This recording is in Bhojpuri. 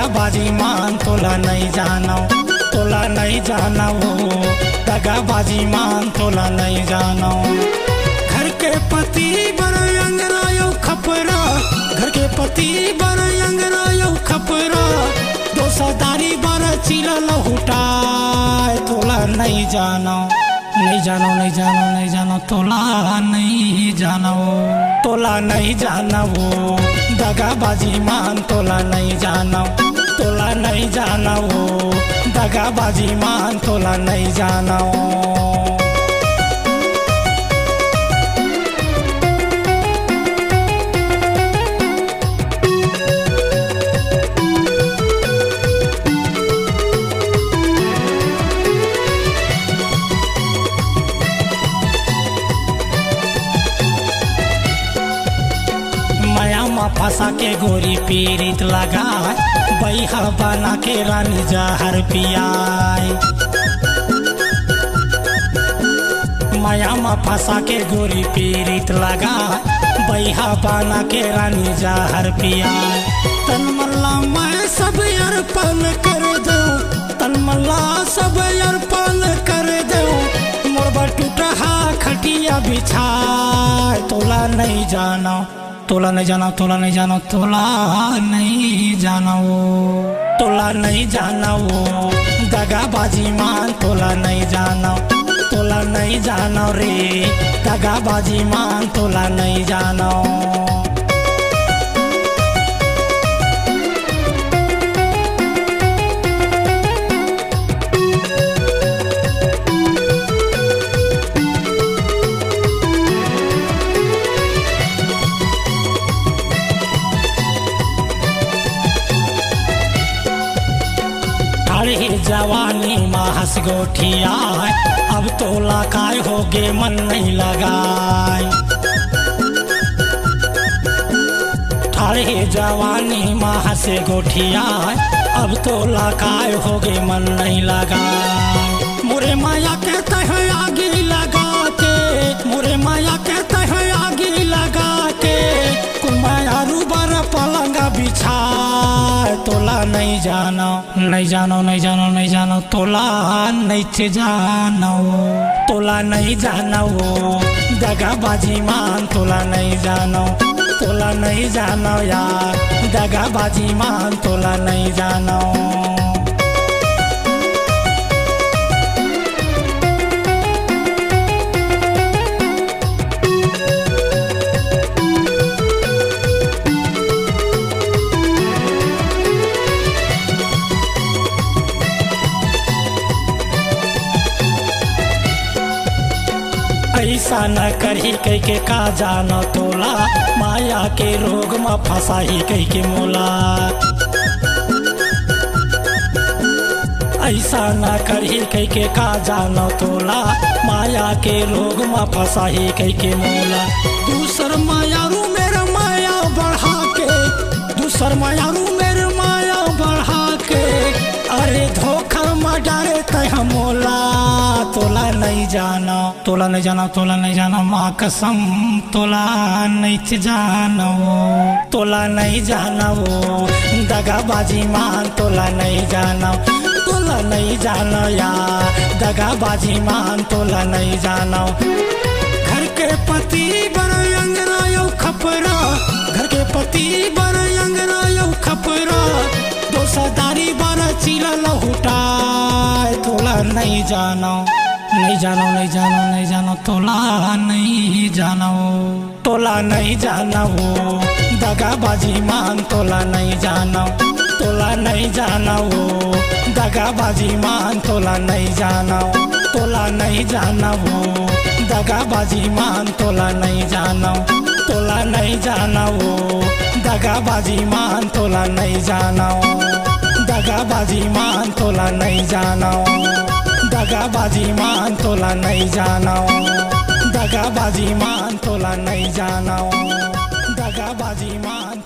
दगाबाजी मान तोला नहीं जानो, तोला नहीं जाना वो दगाबाजी मान तोला नहीं जानो। घर के पति बड़े अंगरायो खपरा, घर के पति बड़े अंगरायो खपरा, दोसादारी बड़ा चिला लहुटाए तोला नहीं जानो, नहीं जानो नहीं जानो नहीं जानो तोला नहीं जानो, तोला नहीं जाना वो दगाबाजी मान तोला नहीं जानो, तोला नहीं जाना वो दगाबाजी मान तोला नहीं जानो। फंसा के गोरी पीरित लगा, बैहा बना के रानी जहर पियाए। माया में फंसा के गोरी पीरित लगा, बैहा बना के रानी जहर पियाए। तन मल्ला मैं सब अर्पण कर दूं, तन मल्ला सब अर्पण कर दूं, मोर टूटा खटिया बिछाए तोला नहीं जाना, तोला नहीं जाना, तोला नहीं जाना, तोला नहीं जाना वो, तोला नहीं जाना वो दगाबाजी मान तोला नहीं जाना, तोला नहीं जाना रे दगाबाजी मान तोला नहीं जाना। अरे जवानी माहस गोठिया, अब तोला काय होगे मन नहीं लगाए। अरे जवानी माहस गोठिया, अब तोला काय होगे मन नहीं लगाए। मोरे माया कहते हैं आगे लगा के, मोरे माया कहते हैं आगे लगा के, कुमाया रूबर पलंगा बिछाए तोला नहीं जानो, नहीं जानो नहीं जानो नहीं जानो तोला नहीं जानो, तोला नहीं जानो दगाबाजी मान तोला नहीं जानो, तोला नहीं जानो यार दगाबाजी मान तोला नहीं जानो। ऐसा न करही कह के का जानो तोला, माया के रोग में फंसा ही कह के मोला। ऐसा न करही कह के का जानो तोला, माया के रोग में फंसा ही कह के मोला। दूसर माया रू मेरा माया बढ़ा के, दूसर माया रू मेरे माया बढ़ा के, अरे धोखा में डारे तय मोला तोला नहीं जाना, तोला नहीं जाना, तोला नहीं जाना माँ कसम तोला नहीं जाना वो, तोला नहीं जाना वो दगाबाजी मान तोला नहीं जाना, तोला नहीं जाना यार दगाबाजी मान तोला नहीं जाना। घर के पति बड़े अंगरायो खपरा, घर के पति बड़े अंगरायो खपरा, दोसादारी बड़ा चिला लहुटाए तोला नहीं जानो, नहीं जानो नहीं जानो नहीं जानो तोला नहीं जानो, तोला नहीं जाना वो दगाबाजी मान तोला नहीं जानो, तोला नहीं जाना वो दगाबाजी मान तोला नहीं जानो, तोला नहीं जाना वो दगाबाजी मान तोला नहीं जानो, तोला नहीं जाना वो दगाबाजी मान तोला नहीं जानो, दगाबाजी मान तोला नहीं जानो, दगाबाजी मान तोला नहीं जानो, दगाबाजी मान तोला नहीं जानो, दगाबाजी मान